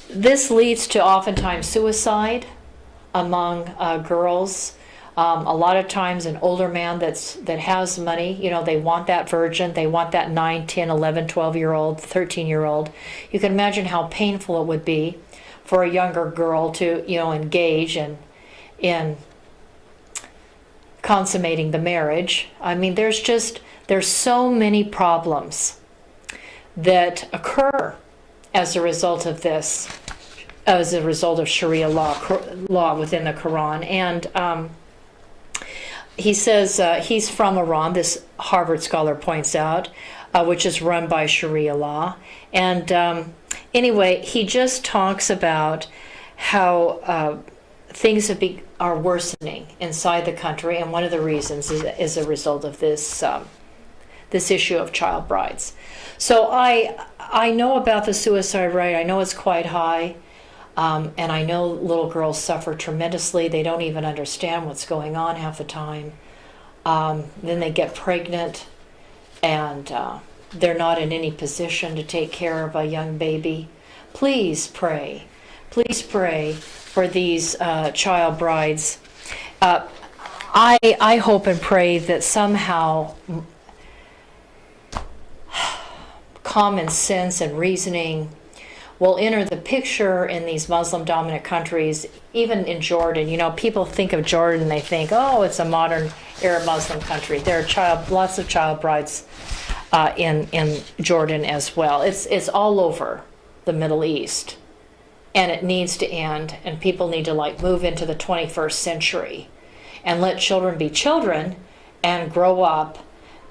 This leads to oftentimes suicide among girls. A lot of times an older man that has money, they want that virgin, they want that 9, 10, 11, 12-year-old, 13-year-old. You can imagine how painful it would be for a younger girl to, engage in consummating the marriage. I mean, there's so many problems that occur as a result of this, as a result of Sharia law within the Quran. And he says he's from Iran, this Harvard scholar points out, which is run by Sharia law. And anyway, he just talks about how things are worsening inside the country, and one of the reasons is a result of this issue of child brides. So I know about the suicide rate. I know it's quite high. And I know little girls suffer tremendously. They don't even understand what's going on half the time. Then they get pregnant, and they're not in any position to take care of a young baby. Please pray. Please pray for these child brides. I hope and pray that somehow common sense and reasoning will enter the picture in these Muslim-dominant countries, even in Jordan. People think of Jordan, they think, oh, it's a modern Arab Muslim country. There are lots of child brides in Jordan as well. It's all over the Middle East, and it needs to end, and people need to move into the 21st century and let children be children and grow up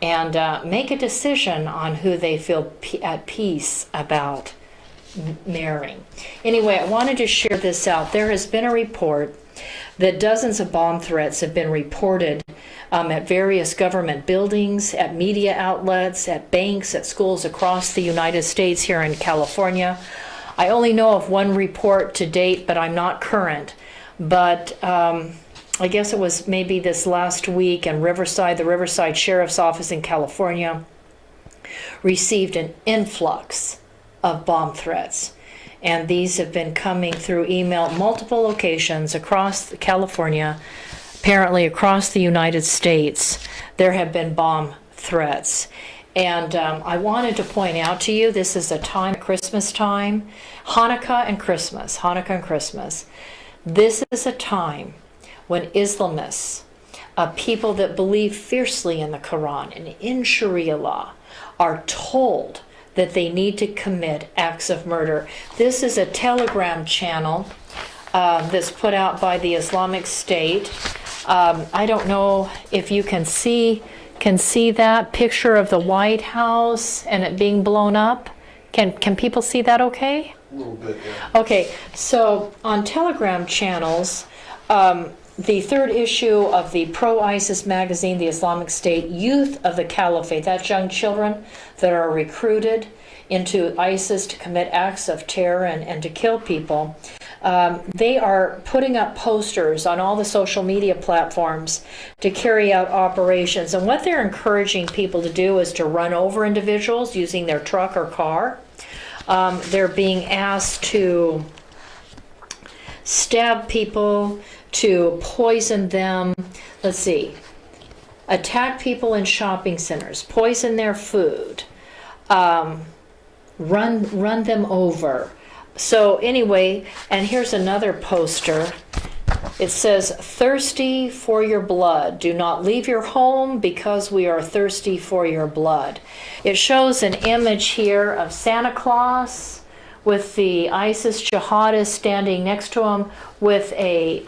and make a decision on who they feel at peace about marrying. Anyway, I wanted to share this out. There has been a report that dozens of bomb threats have been reported at various government buildings, at media outlets, at banks, at schools across the United States, here in California. I only know of one report to date, but I'm not current. But I guess it was maybe this last week in Riverside, the Riverside Sheriff's Office in California received an influx of bomb threats, and these have been coming through email, multiple locations across California, apparently across the United States. There have been bomb threats, and I wanted to point out to you, this is a time, Christmas time, Hanukkah and Christmas. This is a time when Islamists, people that believe fiercely in the Quran and in Sharia law, are told that they need to commit acts of murder. This is a Telegram channel that's put out by the Islamic State. I don't know if you can see that picture of the White House and it being blown up. Can people see that okay? A little bit, yeah. Okay, so on Telegram channels, the third issue of the pro-ISIS magazine, the Islamic State, Youth of the Caliphate, that's young children that are recruited into ISIS to commit acts of terror and to kill people. They are putting up posters on all the social media platforms to carry out operations. And what they're encouraging people to do is to run over individuals using their truck or car. They're being asked to stab people, to poison them, attack people in shopping centers, poison their food, run them over. So anyway, and here's another poster. It says, thirsty for your blood. Do not leave your home because we are thirsty for your blood. It shows an image here of Santa Claus with the ISIS jihadist standing next to him with a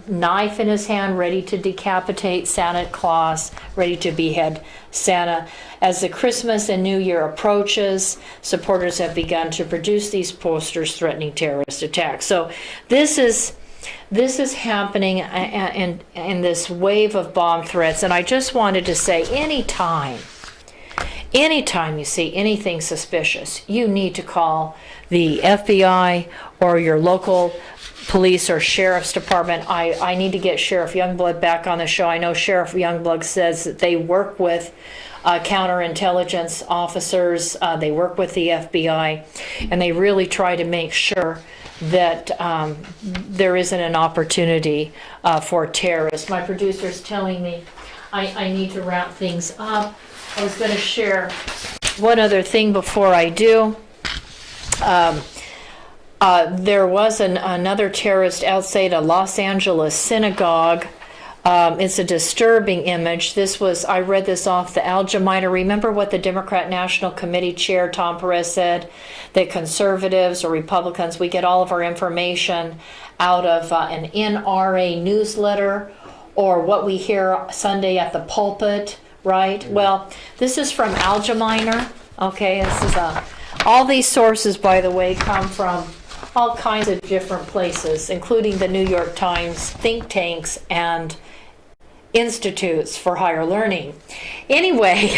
knife in his hand, ready to decapitate Santa Claus, ready to behead Santa. As the Christmas and New Year approaches, supporters have begun to produce these posters threatening terrorist attacks. So this is happening in this wave of bomb threats. And I just wanted to say, anytime you see anything suspicious, you need to call the FBI or your local police or sheriff's department. I need to get Sheriff Youngblood back on the show. I know Sheriff Youngblood says that they work with counterintelligence officers, they work with the FBI, and they really try to make sure that there isn't an opportunity for terrorists. My producer's telling me I need to wrap things up. I was going to share one other thing before I do. There was another terrorist outside a Los Angeles synagogue. It's a disturbing image. I read this off the Algeminer. Remember what the Democrat National Committee Chair Tom Perez said, that conservatives or Republicans, we get all of our information out of an NRA newsletter or what we hear Sunday at the pulpit, right? Well, this is from Algeminer. Okay, this is all these sources, by the way, come from all kinds of different places, including the New York Times, think tanks, and institutes for higher learning. Anyway,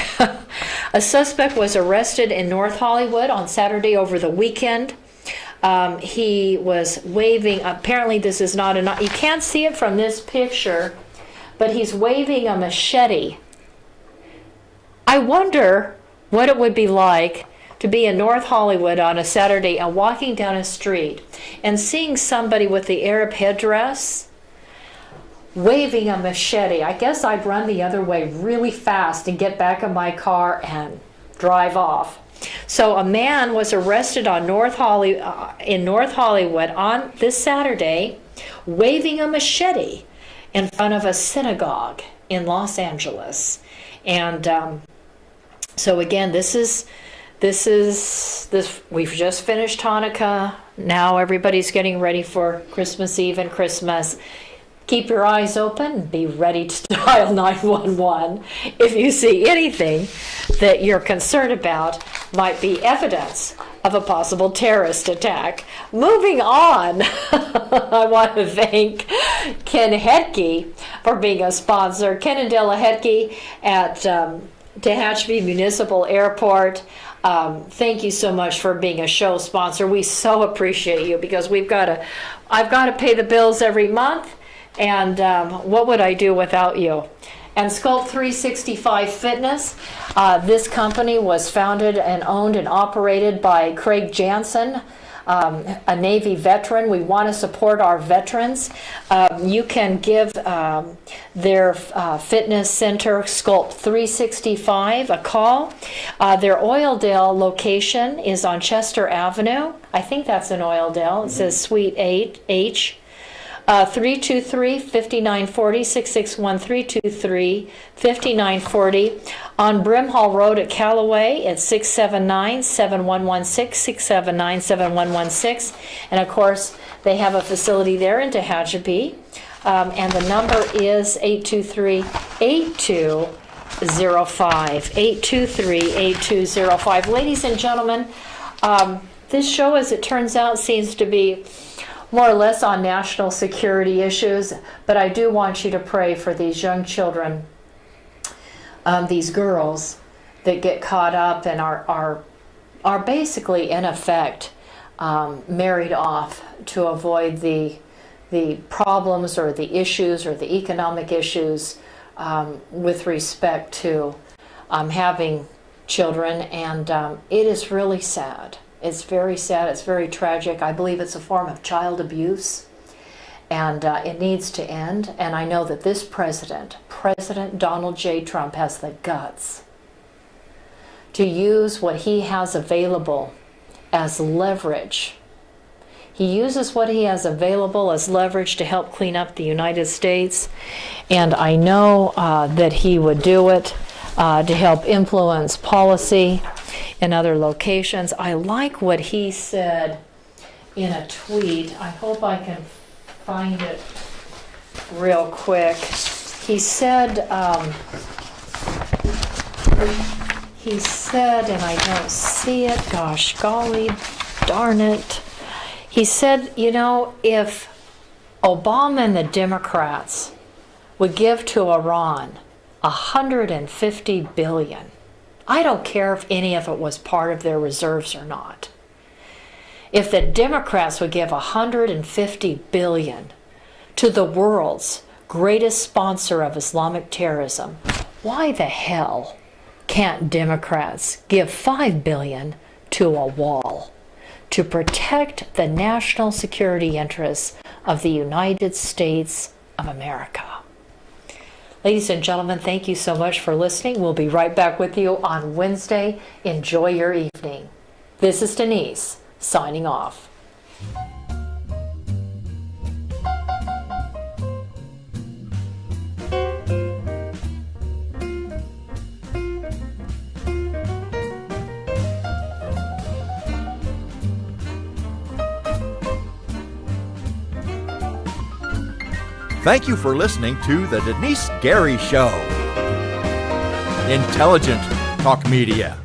a suspect was arrested in North Hollywood on Saturday over the weekend. He was waving, apparently this is not enough, you can't see it from this picture, but he's waving a machete. I wonder what it would be like to be in North Hollywood on a Saturday and walking down a street and seeing somebody with the Arab headdress waving a machete. I guess I'd run the other way really fast and get back in my car and drive off. So a man was arrested on in North Hollywood on this Saturday waving a machete in front of a synagogue in Los Angeles. And so again, this is we've just finished Hanukkah. Now everybody's getting ready for Christmas Eve and Christmas. Keep your eyes open. Be ready to dial 911 if you see anything that you're concerned about might be evidence of a possible terrorist attack. Moving on, I want to thank Ken Hetke for being a sponsor. Ken and Della Hetke at Tehachapi Municipal Airport. Thank you so much for being a show sponsor. We so appreciate you because I've got to pay the bills every month, and what would I do without you? And Sculpt 365 Fitness. This company was founded and owned and operated by Craig Jansen, a Navy veteran. We want to support our veterans. You can give their fitness center, Sculpt 365, a call. Their Oildale location is on Chester Avenue. I think that's in Oildale. It says Suite 8H. 323-5940, 661-323-5940. On Brimhall Road at Callaway, it's 679-7116, 679-7116. And of course, they have a facility there in Tehachapi. And the number is 823-8205, 823-8205. Ladies and gentlemen, this show, as it turns out, seems to be more or less on national security issues, but I do want you to pray for these young children, these girls that get caught up and are basically in effect married off to avoid the problems or the issues or the economic issues with respect to having children, and it is really sad. It's very sad. It's very tragic. I believe it's a form of child abuse, and it needs to end. And I know that this President Donald J. Trump, has the guts to use what he has available as leverage. He uses what he has available as leverage to help clean up the United States. And I know that he would do it to help influence policy in other locations. I like what he said in a tweet. I hope I can find it real quick. He said, and I don't see it, gosh golly darn it. He said, you know, if Obama and the Democrats would give to Iran $150 billion, I don't care if any of it was part of their reserves or not. If the Democrats would give $150 billion to the world's greatest sponsor of Islamic terrorism, why the hell can't Democrats give $5 billion to a wall to protect the national security interests of the United States of America? Ladies and gentlemen, thank you so much for listening. We'll be right back with you on Wednesday. Enjoy your evening. This is Denice, signing off. Thank you for listening to The Denice Gary Show. Intelligent talk media.